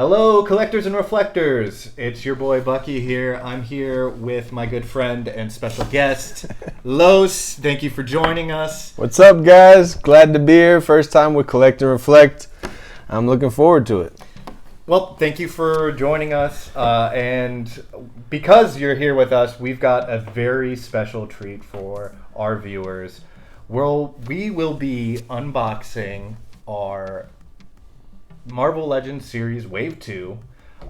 Hello, collectors and reflectors. It's your boy Bucky here. I'm here with my good friend and special guest, Los. Thank you for joining us. What's up, guys? Glad to be here. First time with Collect and Reflect. I'm looking forward to it. Well, thank you for joining us. And because you're here with us, we've got a very special treat for our viewers. We will be unboxing our Marvel Legends series Wave 2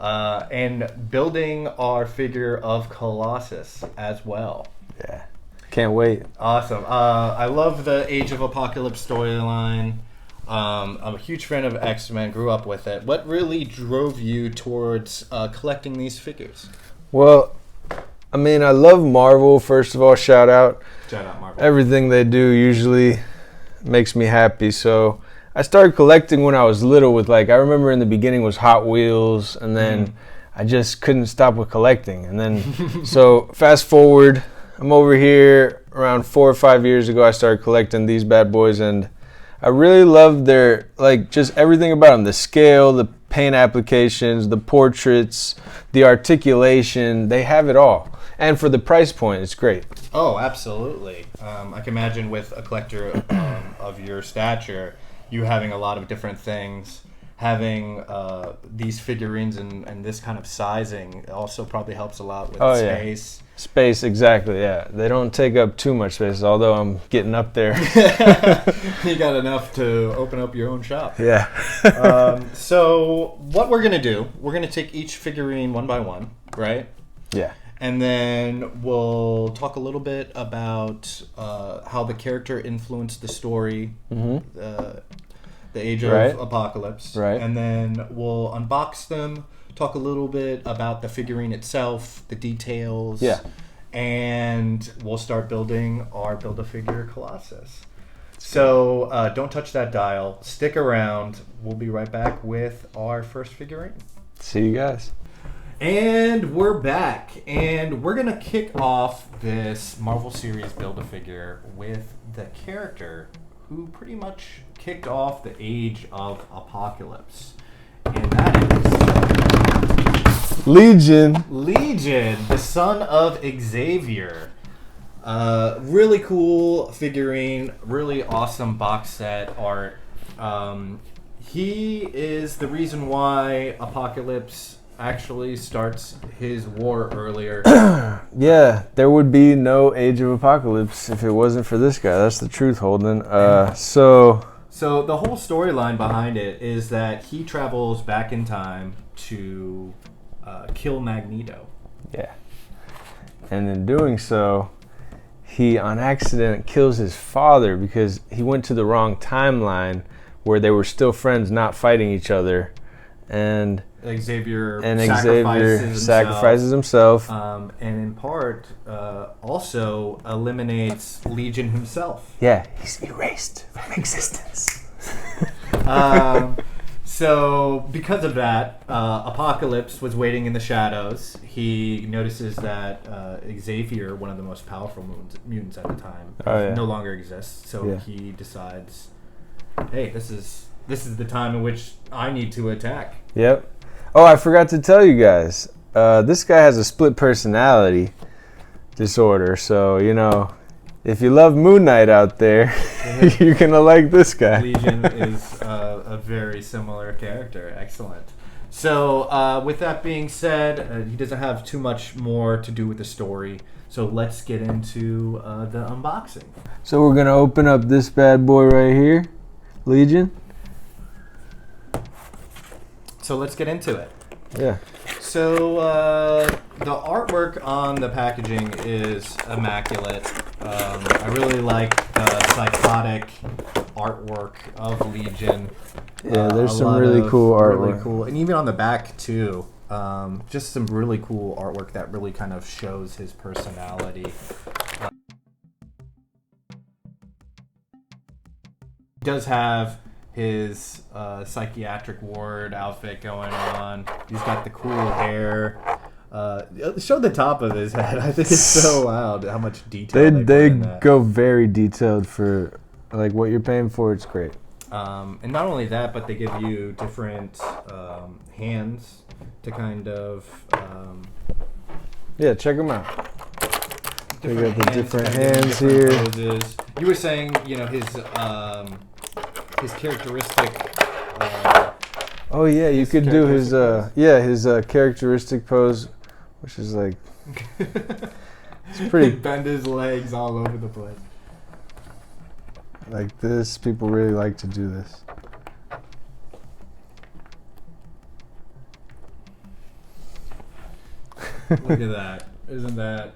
and building our figure of Colossus as well. Yeah, can't wait. Awesome. I love the Age of Apocalypse storyline. I'm a huge fan of X-Men, grew up with it. What really drove you towards collecting these figures? Well, I mean, I love Marvel, first of all. Shout out Marvel. Everything they do usually makes me happy, so I started collecting when I was little with, I remember in the beginning was Hot Wheels, and then I just couldn't stop with collecting. And then, so fast forward, I'm over here around 4 or 5 years ago, I started collecting these bad boys, and I really love their, just everything about them. The scale, the paint applications, the portraits, the articulation, they have it all. And for the price point, it's great. Oh, absolutely. I can imagine with a collector of your stature, you having a lot of different things, having these figurines and this kind of sizing also probably helps a lot with space. Yeah. Space, exactly, yeah. They don't take up too much space, although I'm getting up there. You got enough to open up your own shop. Yeah. So what we're going to do, we're going to take each figurine one by one, right? Yeah. And then we'll talk a little bit about how the character influenced the story, the Age of Apocalypse. Right. And then we'll unbox them, talk a little bit about the figurine itself, the details. Yeah. And we'll start building our Build-A-Figure Colossus. So don't touch that dial. Stick around. We'll be right back with our first figurine. See you guys. And we're back, and we're gonna kick off this Marvel series Build-A-Figure with the character who pretty much kicked off the Age of Apocalypse, and that is Legion, the son of Xavier. Really cool figurine, really awesome box set art. He is the reason why Apocalypse actually starts his war earlier. Yeah, there would be no Age of Apocalypse if it wasn't for this guy. That's the truth, Holden. So the whole storyline behind it is that he travels back in time to kill Magneto. Yeah. And in doing so, he on accident kills his father because he went to the wrong timeline where they were still friends, not fighting each other. And Xavier sacrifices himself. And in part, also eliminates Legion himself. Yeah, he's erased from existence. So because of that, Apocalypse was waiting in the shadows. He notices that Xavier, one of the most powerful mutants at the time, no longer exists. So he decides, hey, this is the time in which I need to attack. Yep. Oh, I forgot to tell you guys. This guy has a split personality disorder. So, if you love Moon Knight out there, you're going to like this guy. Legion is a very similar character. Excellent. So, with that being said, he doesn't have too much more to do with the story. So, let's get into the unboxing. So, we're going to open up this bad boy right here. Legion. So let's get into it. Yeah. So the artwork on the packaging is immaculate. I really like the psychotic artwork of Legion. Yeah, there's some really cool artwork. Really cool, and even on the back too. Just some really cool artwork that really kind of shows his personality. He does have his psychiatric ward outfit going on. He's got the cool hair. Show the top of his head. I think it's so wild how much detail they go very detailed for what you're paying for. It's great. And not only that, but they give you different hands to kind of... yeah, check them out. We got the different hands here. Poses. You were saying, his characteristic... oh, yeah, you could do his characteristic pose, which is like... it's pretty... bend his legs all over the place. Like this, people really like to do this. Look at that. Isn't that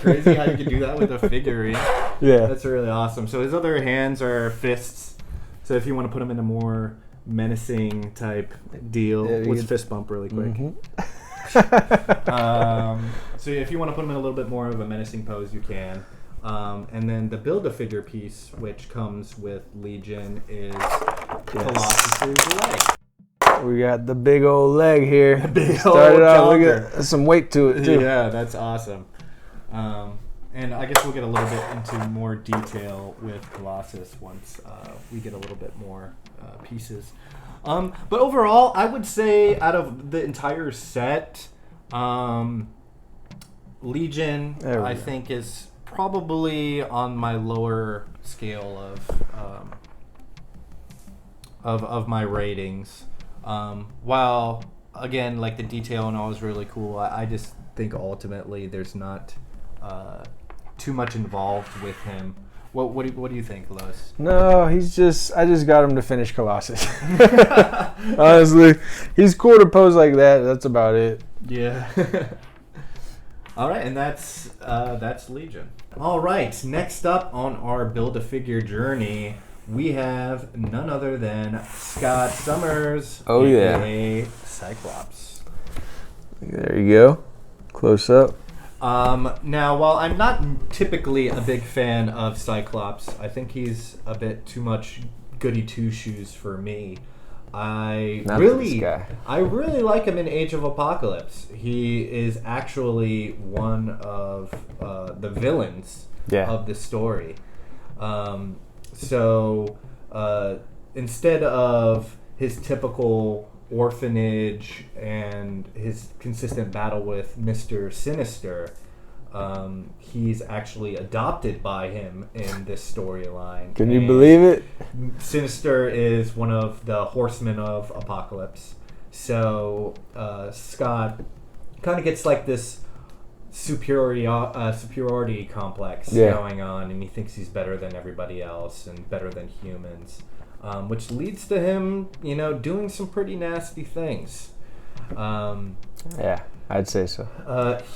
crazy how you can do that with a figurine? Yeah. That's really awesome. So his other hands are fists. So if you want to put him in a more menacing type deal, let's fist bump really quick. Mm-hmm. So if you want to put him in a little bit more of a menacing pose, you can. And then the Build-A-Figure piece, which comes with Legion, is Colossus's leg. We got the big old leg here. Big Started old out, we chonker. got some weight to it too. Yeah, that's awesome. And I guess we'll get a little bit into more detail with Colossus once we get a little bit more pieces. But overall, I would say out of the entire set, Legion, I think, is probably on my lower scale of my ratings. While again, like the detail and all is really cool, I just think ultimately there's not too much involved with him. What do you think, Los? No, I just got him to finish Colossus. Honestly, he's cool to pose like that. That's about it. Yeah. All right, and that's Legion. All right, next up on our Build-A-Figure journey, we have none other than Scott Summers, aka Cyclops. There you go, close up. Now, while I'm not typically a big fan of Cyclops, I think he's a bit too much goody two-shoes for me. I really like him in Age of Apocalypse. He is actually one of the villains of the story. So instead of his typical orphanage and his consistent battle with Mr. Sinister, he's actually adopted by him in this storyline. Can you believe it? Sinister is one of the horsemen of Apocalypse. So Scott kind of gets like this superiority complex going on, and he thinks he's better than everybody else and better than humans, which leads to him, doing some pretty nasty things. Yeah, I'd say so.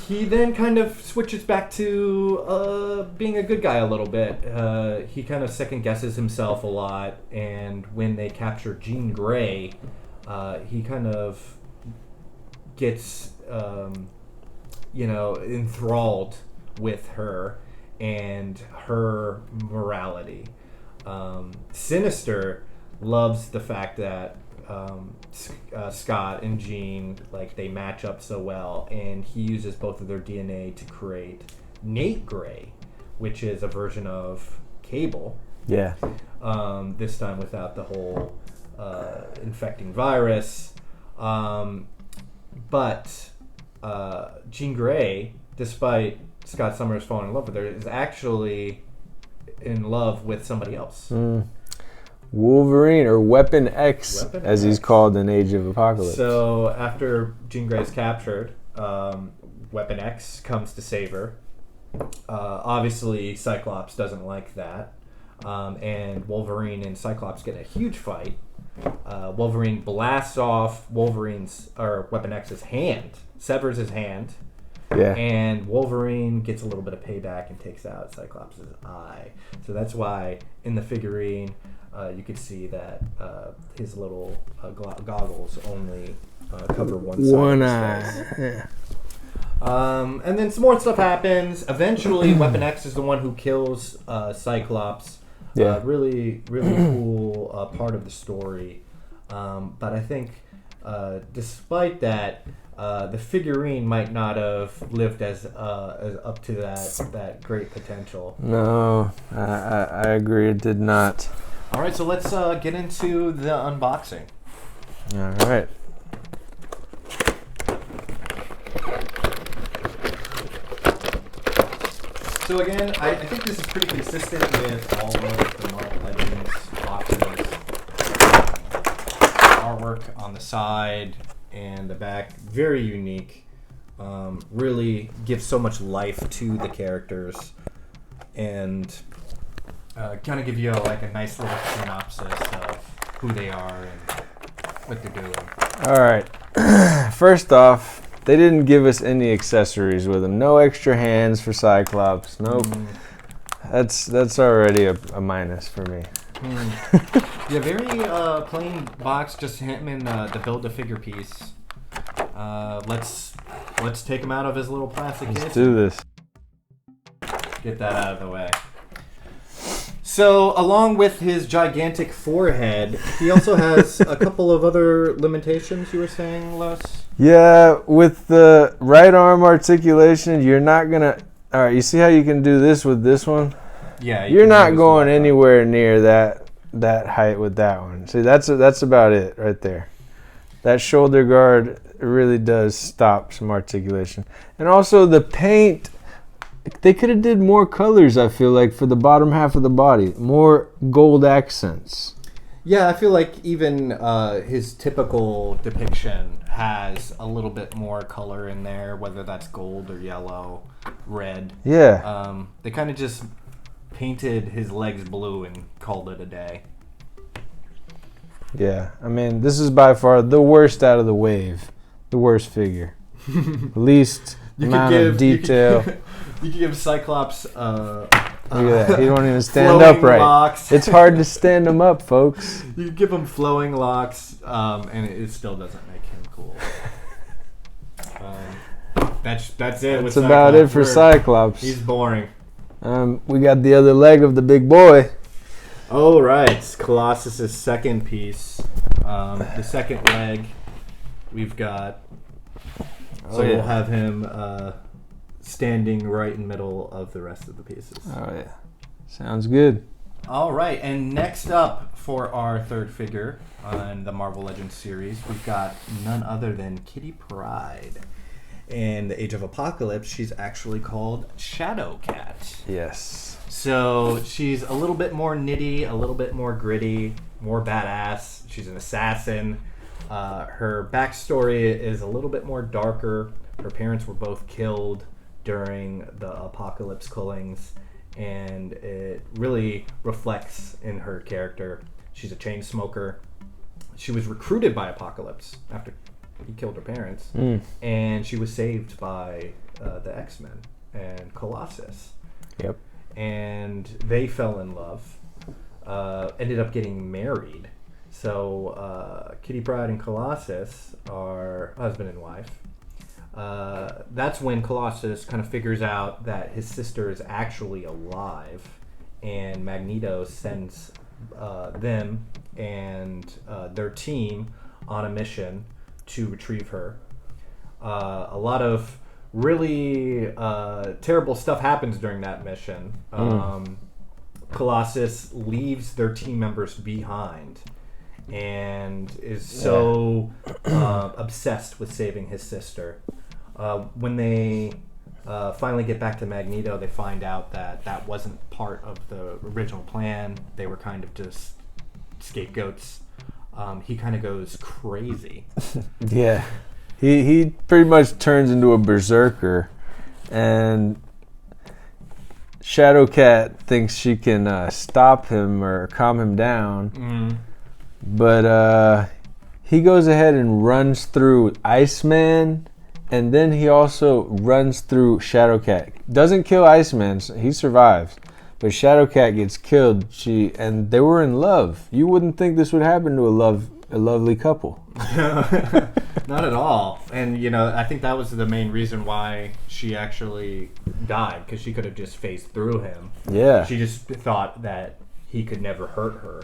He then kind of switches back to being a good guy a little bit. He kind of second guesses himself a lot, and when they capture Jean Grey, he kind of gets enthralled with her and her morality. Sinister loves the fact that Scott and Jean, they match up so well, and he uses both of their DNA to create Nate Grey, which is a version of Cable. Yeah. This time without the whole infecting virus. But Jean Grey, despite Scott Summers falling in love with her, is actually in love with somebody else. Wolverine, or Weapon X, as he's called in Age of Apocalypse. So after Jean Grey is captured, Weapon X comes to save her. Obviously, Cyclops doesn't like that. And Wolverine and Cyclops get in a huge fight. Wolverine blasts off Weapon X's hand, severs his hand. Yeah. And Wolverine gets a little bit of payback and takes out Cyclops' eye. So that's why in the figurine, you could see that his little goggles only cover one side. One of his eye. face. Yeah. And then some more stuff happens. Eventually, Weapon X is the one who kills Cyclops. Yeah. Really cool part of the story. But I think, despite that, the figurine might not have lived as up to that great potential. No, I agree. It did not. All right, so let's get into the unboxing. All right. So again, I think this is pretty consistent with all of the Marvel Legends boxes. Artwork on the side and the back, very unique. Really gives so much life to the characters, and kind of give you like a nice little synopsis of who they are and what they're doing. All right. First off, they didn't give us any accessories with them. No extra hands for Cyclops. Nope. That's already a minus for me. Yeah, very plain box. Just him in the Build-A-Figure piece. Let's take him out of his little plastic case. Let's do this. Get that out of the way. So, along with his gigantic forehead, he also has a couple of other limitations, you were saying, Los? Yeah, with the right arm articulation, you're not going to... All right, you see how you can do this with this one? Yeah. You're not going anywhere near that height with that one. See, that's about it right there. That shoulder guard really does stop some articulation. And also the paint... They could have did more colors, I feel like, for the bottom half of the body. More gold accents. Yeah, I feel like even his typical depiction has a little bit more color in there, whether that's gold or yellow, red. Yeah. They kind of just painted his legs blue and called it a day. Yeah, I mean, this is by far the worst out of the wave. The worst figure. Least amount of detail. You could give Cyclops look at that. He don't even stand upright. Locks. It's hard to stand him up, folks. You could give him flowing locks, and it still doesn't make him cool. That's it. That's about it for Cyclops. He's boring. We got the other leg of the big boy. All right, Colossus' second piece. The second leg we've got. So we'll have him standing right in the middle of the rest of the pieces. Oh, yeah. Sounds good. All right, and next up for our third figure on the Marvel Legends series, we've got none other than Kitty Pryde. In the Age of Apocalypse, she's actually called Shadowcat. Yes. So she's a little bit more nitty, a little bit more gritty, more badass. She's an assassin. Her backstory is a little bit more darker. Her parents were both killed during the Apocalypse killings, and it really reflects in her character. She's a chain smoker. She was recruited by Apocalypse after he killed her parents, and she was saved by the X-Men and Colossus. Yep. And they fell in love, ended up getting married. So Kitty Pryde and Colossus are husband and wife. That's when Colossus kind of figures out that his sister is actually alive, and Magneto sends them and their team on a mission to retrieve her. A lot of really terrible stuff happens during that mission. Colossus leaves their team members behind and is so obsessed with saving his sister. When they finally get back to Magneto, they find out that that wasn't part of the original plan. They were kind of just scapegoats. He kind of goes crazy. Yeah. He pretty much turns into a berserker, and Shadowcat thinks she can stop him or calm him down, but he goes ahead and runs through Iceman, and then he also runs through Shadowcat. Doesn't kill Iceman, he survives, but Shadowcat gets killed. And they were in love. You wouldn't think this would happen to a lovely couple. Not at all. And, you know, I think that was the main reason why she actually died, because she could have just phased through him. Yeah. She just thought that he could never hurt her.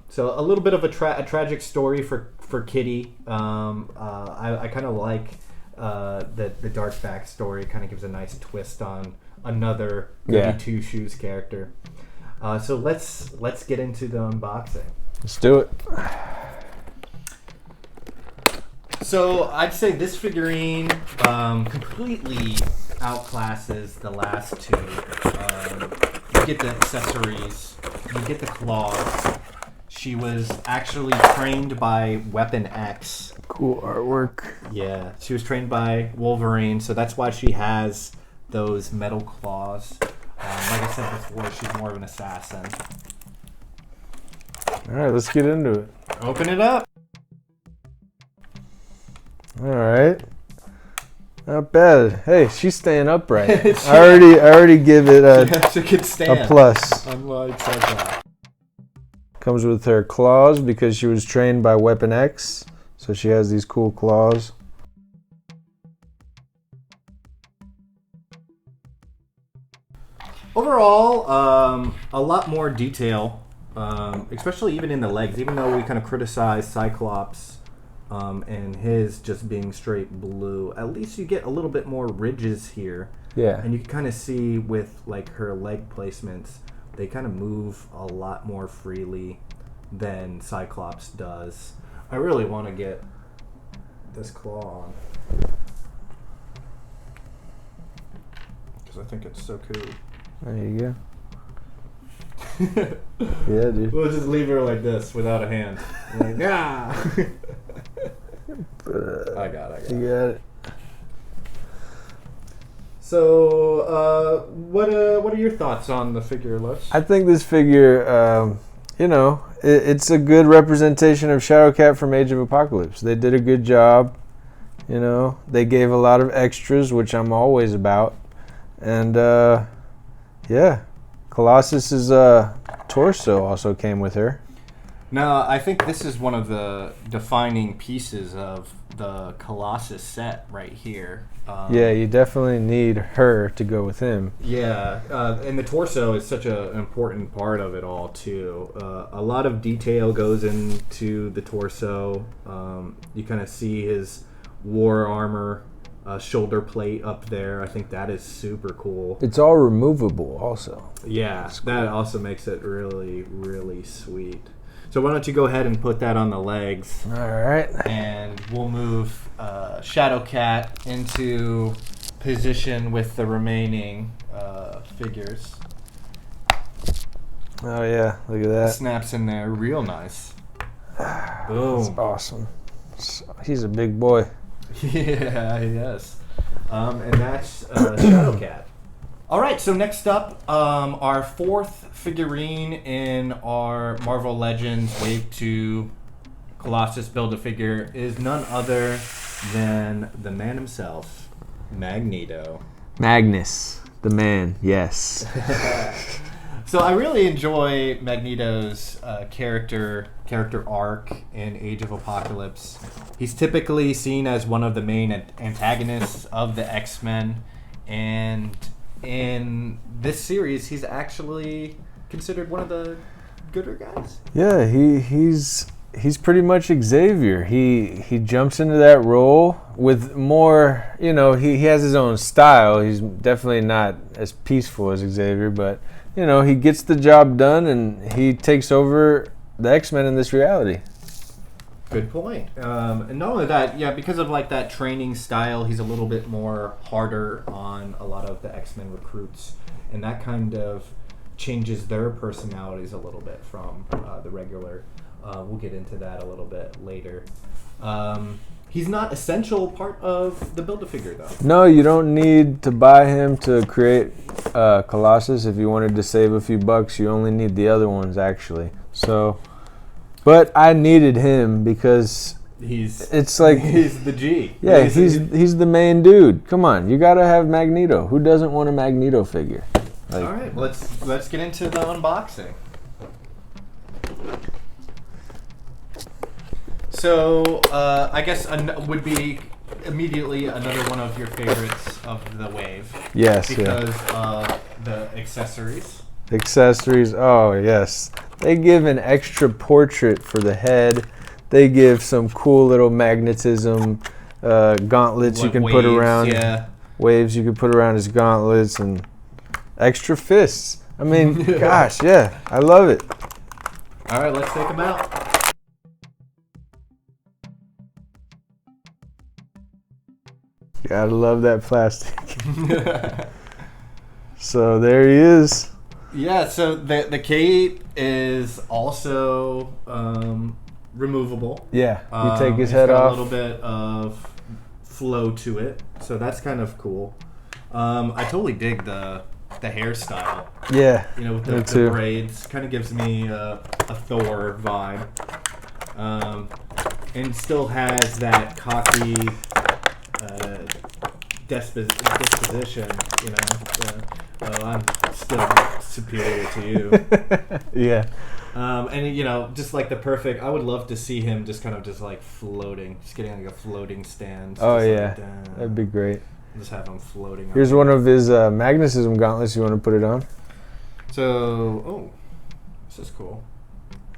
So a little bit of a tragic story for Kitty. I kind of like the dark backstory. Kind of gives a nice twist on another Goody Two Shoes character. So let's get into the unboxing. Let's do it. So I'd say this figurine completely outclasses the last two. You get the accessories, you get the claws. She was actually trained by Weapon X. Cool artwork. Yeah, she was trained by Wolverine, so that's why she has those metal claws. Like I said before, she's more of an assassin. All right, let's get into it. Open it up. All right. Not bad. Hey, she's staying upright. I already give it a plus. Unlike Cyclops. Comes with her claws because she was trained by Weapon X, so she has these cool claws. Overall, a lot more detail, especially even in the legs. Even though we kind of criticize Cyclops and his just being straight blue, at least you get a little bit more ridges here. Yeah. And you can kind of see with like her leg placements, they kind of move a lot more freely than Cyclops does. I really want to get this claw on because I think it's so cool. There you go. Yeah, dude. We'll just leave her like this without a hand. Like, yeah. I got it. You got it. So, what are your thoughts on the figure, Los? I think this figure, it's a good representation of Shadowcat from Age of Apocalypse. They did a good job. You know, they gave a lot of extras, which I'm always about. And, yeah, Colossus's torso also came with her. Now, I think this is one of the defining pieces of the Colossus set right here. Yeah, you definitely need her to go with him. Yeah, and the torso is such an important part of it all, too. A lot of detail goes into the torso. You kind of see his war armor, shoulder plate up there. I think that is super cool. It's all removable also. Yeah, that also makes it really, really sweet. So why don't you go ahead and put that on the legs. All right. And we'll move Shadowcat into position with the remaining figures. Oh, yeah. Look at that. Snaps in there real nice. Boom. That's awesome. He's a big boy. Yeah, yes. And that's Shadowcat. All right, so next up, our fourth figurine in our Marvel Legends Wave 2 Colossus Build-A-Figure is none other than the man himself, Magneto. Magnus, the man, yes. So I really enjoy Magneto's character arc in Age of Apocalypse. He's typically seen as one of the main antagonists of the X-Men, and in this series, he's actually considered one of the gooder guys. Yeah, he's pretty much Xavier. He jumps into that role with more, you know, he has his own style. He's definitely not as peaceful as Xavier, but, you know, he gets the job done and he takes over the X-Men in this reality. Good point. And not only that, yeah, because of like that training style, he's a little bit more harder on a lot of the X-Men recruits, and that kind of changes their personalities a little bit from the regular. We'll get into that a little bit later. He's not essential part of the Build-A-Figure, though. No, you don't need to buy him to create Colossus. If you wanted to save a few bucks, you only need the other ones, actually. So, but I needed him because it's like he's the G. Yeah, he's the main dude. Come on, you gotta have Magneto. Who doesn't want a Magneto figure? Like, all right, let's get into the unboxing. So, I guess would be immediately another one of your favorites of the wave. Yes, because of the accessories. Accessories, oh yes. They give an extra portrait for the head. They give some cool little magnetism gauntlets you can put around. Yeah. Waves you can put around his gauntlets and extra fists. I mean, gosh, yeah, I love it. All right, let's take him out. Gotta love that plastic. So there he is. Yeah, so the cape is also removable. Yeah, you take his head got off. A little bit of flow to it, so that's kind of cool. I totally dig the hairstyle. Yeah, you know, with the braids, kind of gives me a Thor vibe, and still has that cocky disposition. You know, I'm still superior to you. Yeah. And you know, just like the perfect. I would love to see him just like floating, just getting like a floating stand. Oh yeah, that'd be great. Just have him floating. Here's one of his magnetism gauntlets. You want to put it on? So, this is cool.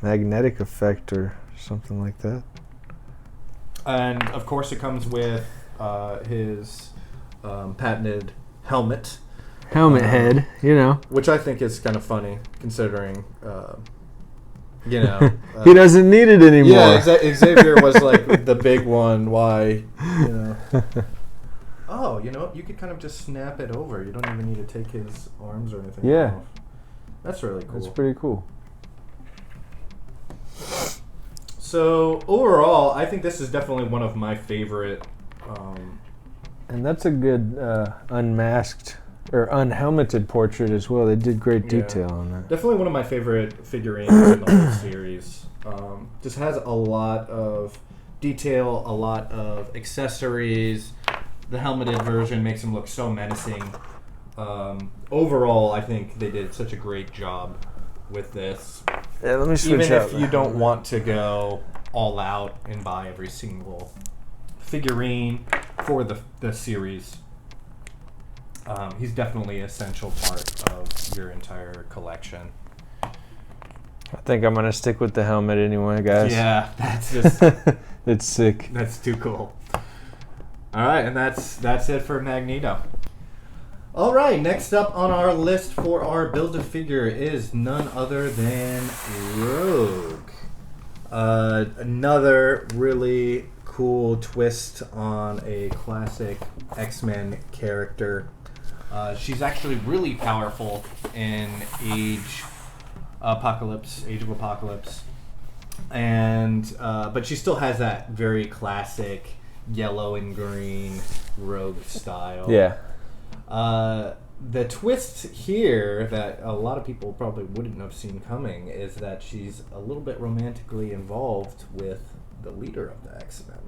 Magnetic effect or something like that. And of course, it comes with his patented helmet. Helmet head, you know. Which I think is kind of funny, considering, you know. He doesn't need it anymore. Yeah, Xavier was like the big one. Why, you know. Oh, you know, you could kind of just snap it over. You don't even need to take his arms or anything off. That's really cool. That's pretty cool. So, overall, I think this is definitely one of my favorite. And that's a good unmasked or unhelmeted portrait as well. They did great detail on that. Definitely one of my favorite figurines in the whole series. Just has a lot of detail, a lot of accessories. The helmeted version makes him look so menacing. Overall, I think they did such a great job with this. Yeah, let me switch Even out. if you don't want to go all out and buy every single figurine for the series, he's definitely an essential part of your entire collection. I think I'm gonna stick with the helmet anyway, guys. Yeah, that's just it's sick. That's too cool. All right, and that's it for Magneto. All right, next up on our list for our Build-A-Figure is none other than Rogue. Another really cool twist on a classic X-Men character. She's actually really powerful in Age of Apocalypse, and but she still has that very classic yellow and green Rogue style. Yeah. The twist here that a lot of people probably wouldn't have seen coming is that she's a little bit romantically involved with the leader of the X-Men.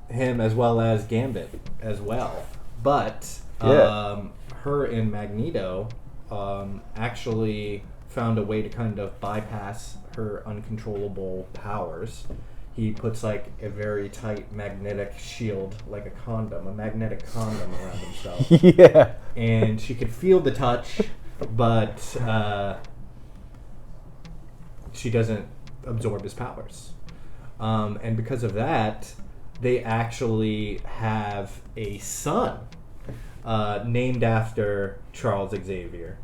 Him as well as Gambit as well. But her and Magneto actually found a way to kind of bypass her uncontrollable powers. He puts like a very tight magnetic shield, like a magnetic condom around himself. Yeah. And she could feel the touch, but she doesn't absorb his powers. And because of that, they actually have a son named after Charles Xavier.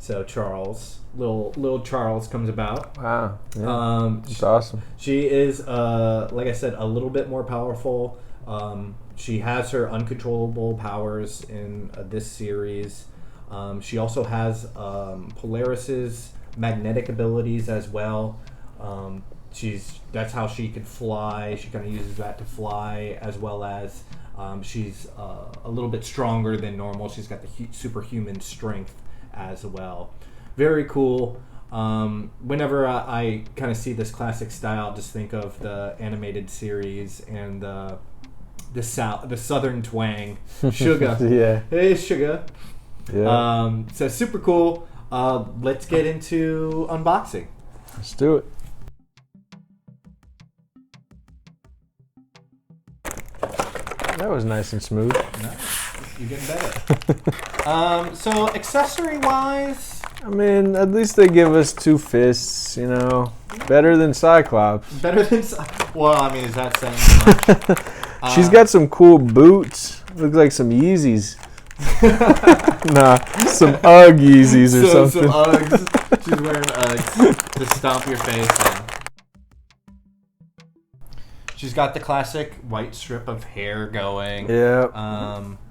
So Charles, little Charles comes about. Wow, yeah. That's awesome. She is, like I said, a little bit more powerful. She has her uncontrollable powers in this series. She also has Polaris's magnetic abilities as well. That's how she can fly. She kind of uses that to fly, as well as she's a little bit stronger than normal. She's got the superhuman strength as well. Very cool. Whenever I kind of see this classic style, just think of the animated series and the southern twang. Sugar. Yeah. Hey, Sugar. Yeah. So super cool. Let's get into unboxing. Let's do it. That was nice and smooth. Nice. You're getting better. So accessory-wise, I mean, at least they give us two fists, you know. Better than Cyclops. Better than... Well, I mean, is that saying much? She's got some cool boots. Looks like some Yeezys. Nah, some Ugg Yeezys or something. Some Uggs. She's wearing Uggs to stomp your face in. She's got the classic white strip of hair going. Yeah.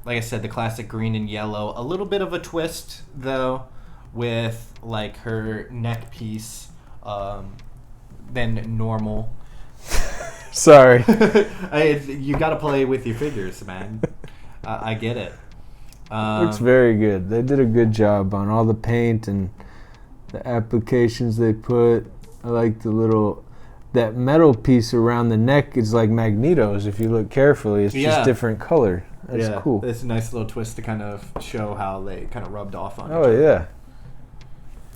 Like I said, the classic green and yellow. A little bit of a twist, though, with like her neck piece than normal. Sorry. You got to play with your figures, man. I get it. Looks very good. They did a good job on all the paint and the applications they put. I like that metal piece around the neck is like Magneto's if you look carefully. It's just different color. That's cool. It's a nice little twist to kind of show how they kind of rubbed off on each other. Yeah.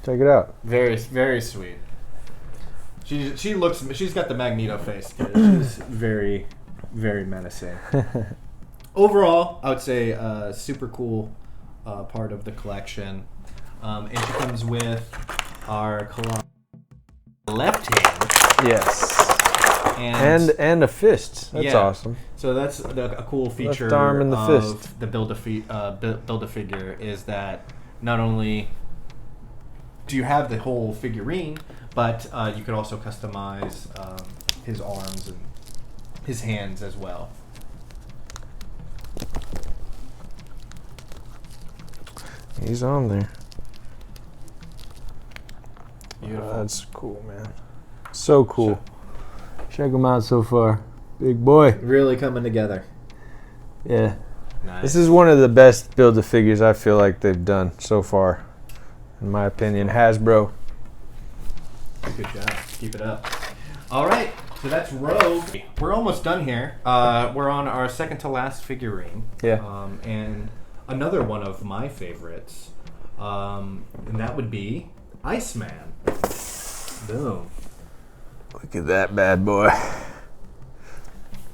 Check it out. Very, very sweet. She's got the Magneto face, kid. She's very, very menacing. Overall, I would say a super cool part of the collection. And she comes with our Colossus left hand. Yes. And a fist. That's awesome. So that's a cool feature left arm and the of fist. the Build-A-Figure is that not only do you have the whole figurine, but you could also customize his arms and his hands as well. He's on there. Beautiful. Oh, that's cool, man. So cool. Check him out so far. Big boy. Really coming together. Yeah. Nice. This is one of the best Build-A-Figures I feel like they've done so far, in my opinion. Hasbro. Good job. Keep it up. All right. So that's Rogue. We're almost done here. We're on our second to last figurine. Yeah. And another one of my favorites, and that would be Iceman. Boom. Look at that bad boy.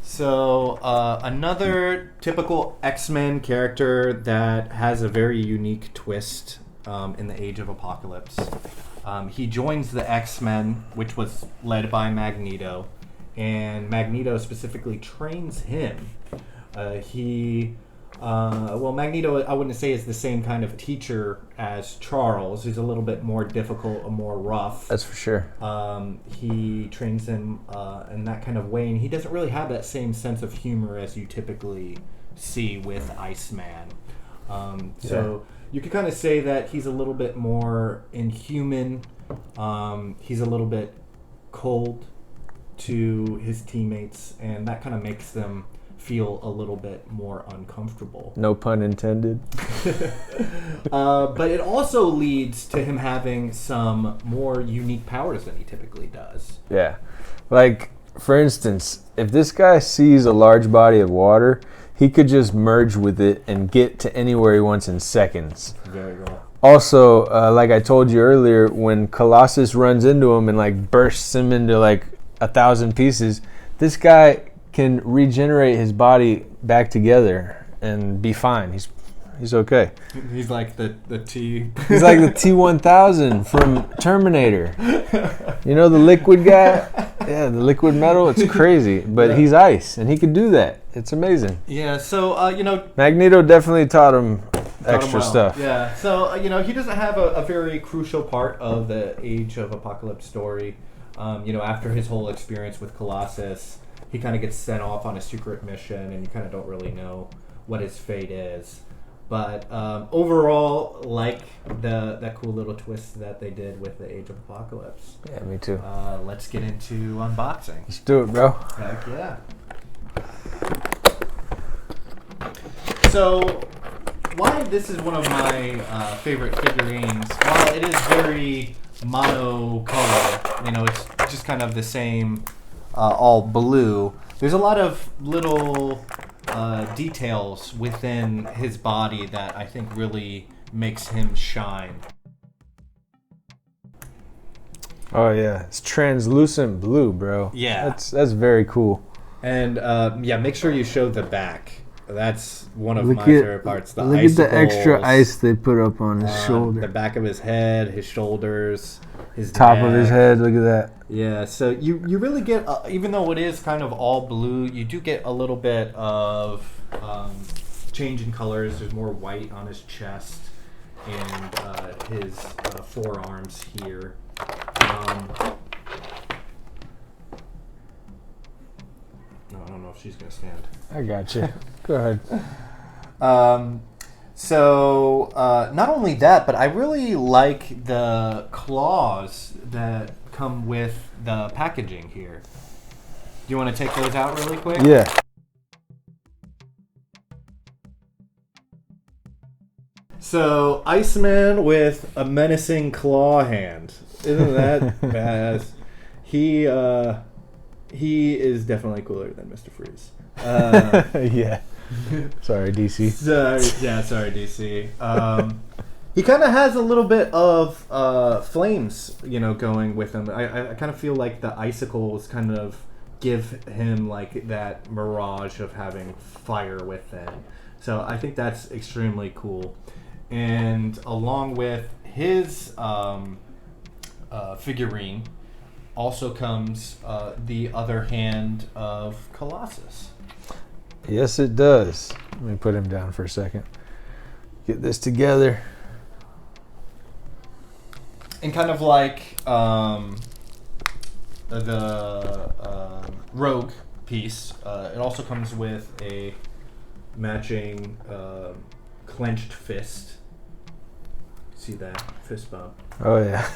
So another typical X-Men character that has a very unique twist in the Age of Apocalypse. He joins the X-Men, which was led by Magneto, and Magneto specifically trains him. Magneto, I wouldn't say is the same kind of teacher as Charles. He's a little bit more difficult, more rough. That's for sure. He trains him in that kind of way, and he doesn't really have that same sense of humor as you typically see with Iceman. So you could kind of say that he's a little bit more inhuman. He's a little bit cold to his teammates, and that kind of makes them feel a little bit more uncomfortable. No pun intended. But it also leads to him having some more unique powers than he typically does. Yeah. Like, for instance, if this guy sees a large body of water, he could just merge with it and get to anywhere he wants in seconds. Very cool. Also, like I told you earlier, when Colossus runs into him and like bursts him into like 1,000 pieces, this guy can regenerate his body back together and be fine. He's okay. He's like the T. He's like the T-1000 from Terminator. You know the liquid guy? Yeah, the liquid metal. It's crazy, but he's ice, and he can do that. It's amazing. Yeah. So Magneto definitely taught him extra stuff. Yeah. So he doesn't have a very crucial part of the Age of Apocalypse story. After his whole experience with Colossus, he kind of gets sent off on a secret mission, and you kind of don't really know what his fate is. But overall, like that cool little twist that they did with the Age of Apocalypse. Yeah, me too. Let's get into unboxing. Let's do it, bro. Heck yeah. So, why this is one of my favorite figurines, while it is very monocolor, it's just kind of the same, all blue, there's a lot of little details within his body that I think really makes him shine. Oh yeah, it's translucent blue, bro. Yeah. That's very cool. And make sure you show the back. That's one of my favorite parts. Look at the extra ice they put up on his shoulder. The back of his head, his shoulders, his top neck. of his head. Look at that. Yeah, so you really get, even though it is kind of all blue, you do get a little bit of change in colors. There's more white on his chest and his forearms here. I don't know if she's gonna stand. I got you. Go ahead. So not only that, but I really like the claws that come with the packaging here. Do you want to take those out really quick? Yeah. So Iceman with a menacing claw hand. Isn't that badass? He is definitely cooler than Mr. Freeze. Yeah. Sorry, DC. Sorry, DC. He kind of has a little bit of flames, going with him. I kind of feel like the icicles kind of give him like that mirage of having fire within. So I think that's extremely cool. And along with his figurine also comes the other hand of Colossus. Yes, it does. Let me put him down for a second. Get this together. And kind of like the rogue piece, it also comes with a matching clenched fist. See that? Fist bump. Oh, yeah.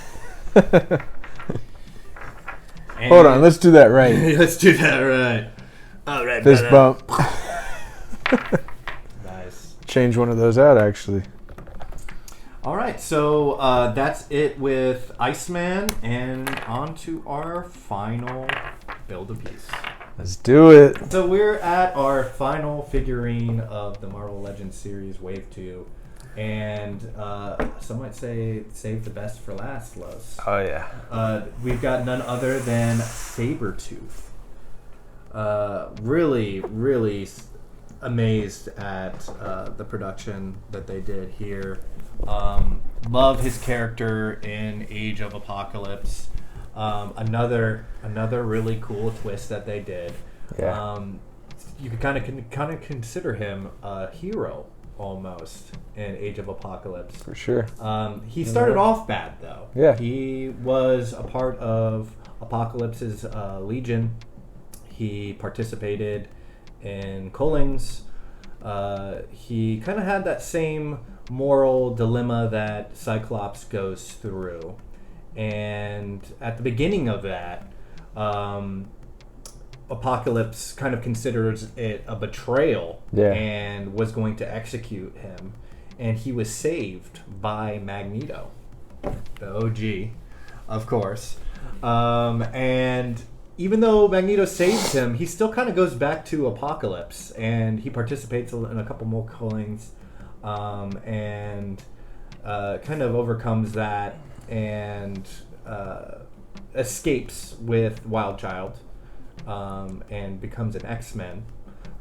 Hold on, let's do that right. Let's do that right. All right, fist bump. Nice. Change one of those out, actually. All right, so that's it with Iceman, and on to our final Build-A-Piece. Let's do it. So we're at our final figurine of the Marvel Legends series, Wave 2. And some might say save the best for last, Los. Oh, yeah. We've got none other than Sabretooth. Really, really amazed at the production that they did here. Love his character in Age of Apocalypse. Another really cool twist that they did. Yeah. You could kind of consider him a hero almost in Age of Apocalypse. For sure. He started off bad though. Yeah. He was a part of Apocalypse's Legion. He participated in Cullings. He kind of had that same moral dilemma that Cyclops goes through. And at the beginning of that, Apocalypse kind of considers it a betrayal and was going to execute him. And he was saved by Magneto, the OG, of course. And even though Magneto saves him, he still kind of goes back to Apocalypse, and he participates in a couple more Cullings, and kind of overcomes that and escapes with Wildchild, and becomes an X-Men,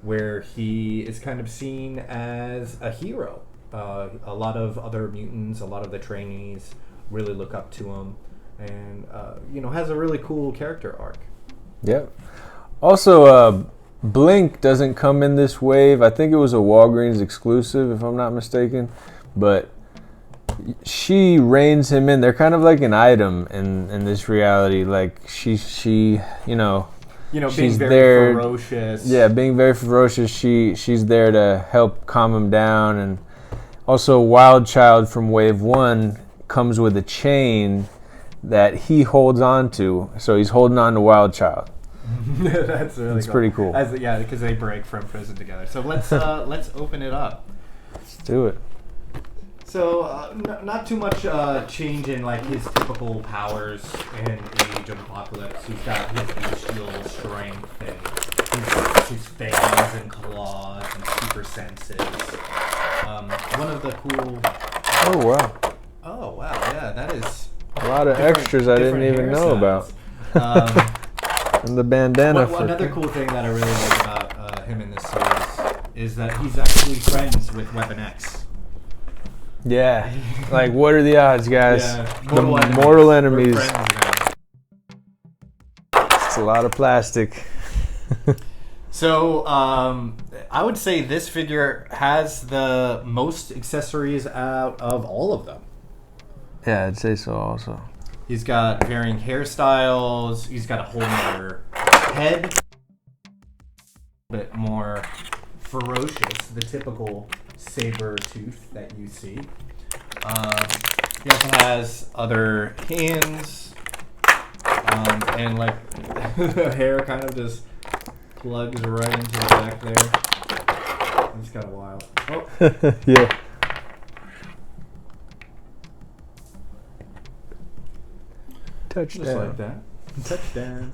where he is kind of seen as a hero. A lot of other mutants, a lot of the trainees really look up to him, and has a really cool character arc. Yep. Also, Blink doesn't come in this wave. I think it was a Walgreens exclusive, if I'm not mistaken. But she reins him in. They're kind of like an item in this reality. Like she she's being very ferocious. Yeah, being very ferocious. She's there to help calm him down. And also, Wildchild from Wave 1 comes with a chain that he holds on to, so he's holding on to Wildchild. That's really cool. Pretty cool. Because they break from prison together. So let's open it up. Let's do it. So not too much change in like his typical powers in Age of Apocalypse. He's got his bestial strength and his fangs and claws and super senses. One of the cool. Oh wow. Oh wow! Yeah, that is. A lot of extras I didn't even know about. And the bandana. Another cool thing that I really like about him in this series is that he's actually friends with Weapon X. Yeah. Like, what are the odds, guys? Yeah, mortal enemies. We're friends now. It's a lot of plastic. So I would say this figure has the most accessories out of all of them. Yeah, I'd say so also. He's got varying hairstyles. He's got a whole other head. A bit more ferocious, the typical saber tooth that you see. He also has other hands. And like the hair kind of just plugs right into the back there. It's kind of wild. Oh. Yeah. Touchdown. Just like that. Touchdown.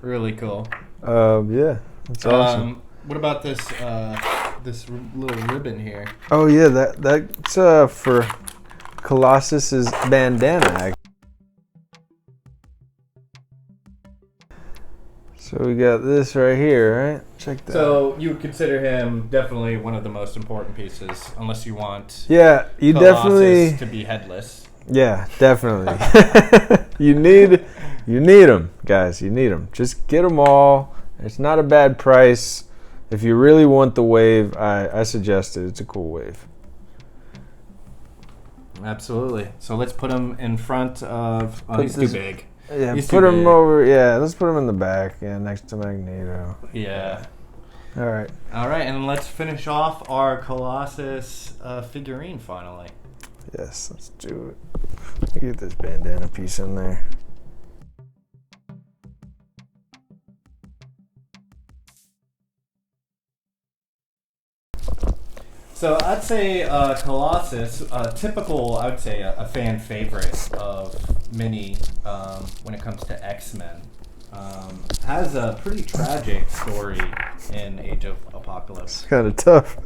Really cool. Yeah, that's awesome. What about this this little ribbon here? Oh yeah, that's for Colossus's bandana. So we got this right here, right? Check that. So you would consider him definitely one of the most important pieces, unless you want Yeah, you Colossus definitely to be headless. Yeah, definitely. you need them, guys. You need them. Just get them all. It's not a bad price. If you really want the wave, I suggest it. It's a cool wave. Absolutely. So let's put him in front of. Oh, he's too big. Yeah, he's put too him big. over. Yeah, let's put him in the back. Yeah, next to Magneto. Yeah. All right. All right, and let's finish off our Colossus figurine finally. Yes, let's do it. Get this bandana piece in there. So I'd say Colossus, typical, I would say a fan favorite of many when it comes to X-Men, has a pretty tragic story in Age of Apocalypse. It's kind of tough.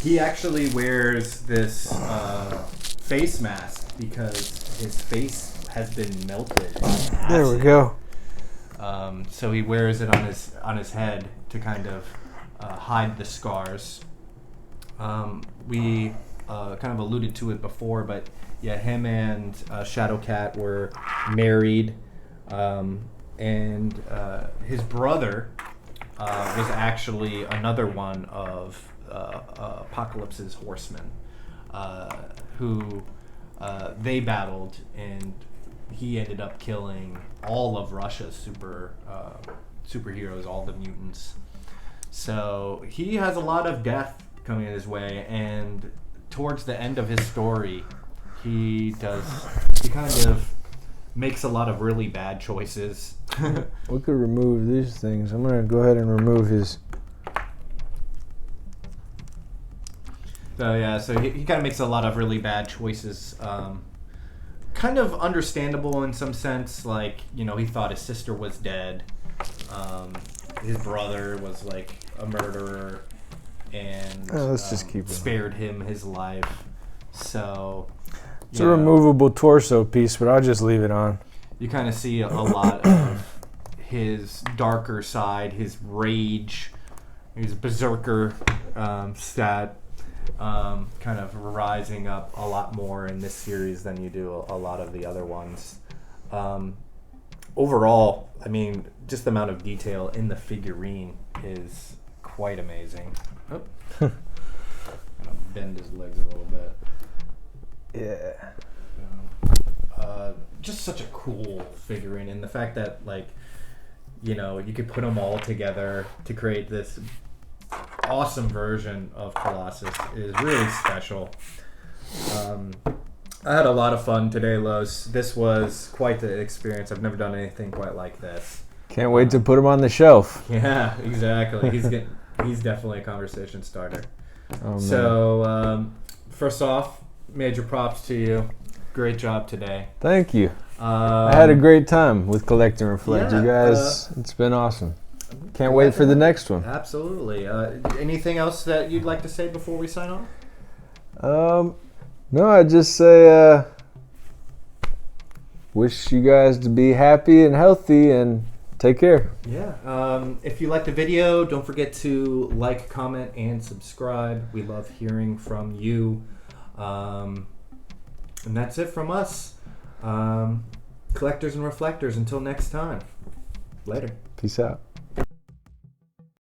He actually wears this face mask because his face has been melted by acid. There we go. So he wears it on his head to kind of hide the scars. We kind of alluded to it before, but yeah, him and Shadowcat were married, and his brother was actually another one of Apocalypse's horsemen, who they battled, and he ended up killing all of Russia's superheroes, all the mutants. So he has a lot of death coming his way, and towards the end of his story, he kind of makes a lot of really bad choices. We could remove these things. I'm gonna go ahead and remove his. So yeah, so he kind of makes a lot of really bad choices. Kind of understandable in some sense, like, you know, he thought his sister was dead. His brother was like a murderer, and let's just keep it. Spared him his life. So It's a removable torso piece, but I'll just leave it on. You kind of see a lot of his darker side, his rage, his berserker stat, kind of rising up a lot more in this series than you do a lot of the other ones. Overall, I mean, just the amount of detail in the figurine is quite amazing. Oh. Gonna bend his legs a little bit. Yeah. Just such a cool figurine, and the fact that, like, you know, you could put them all together to create this awesome version of Colossus is really special. I had a lot of fun today, Los. This was quite the experience. I've never done anything quite like this. Can't wait to put him on the shelf. Yeah, exactly. He's definitely a conversation starter. Oh, man. So, first off, major props to you. Great job today. Thank you. I had a great time with Collect and Reflect. Yeah, You guys, it's been awesome. Can't wait for the next one. Absolutely. Anything else that you'd like to say before we sign off? No, I just say wish you guys to be happy and healthy and take care. Yeah. If you liked the video, don't forget to like, comment, and subscribe. We love hearing from you. And that's it from us. Collectors and Reflectors. Until next time. Later. Peace out.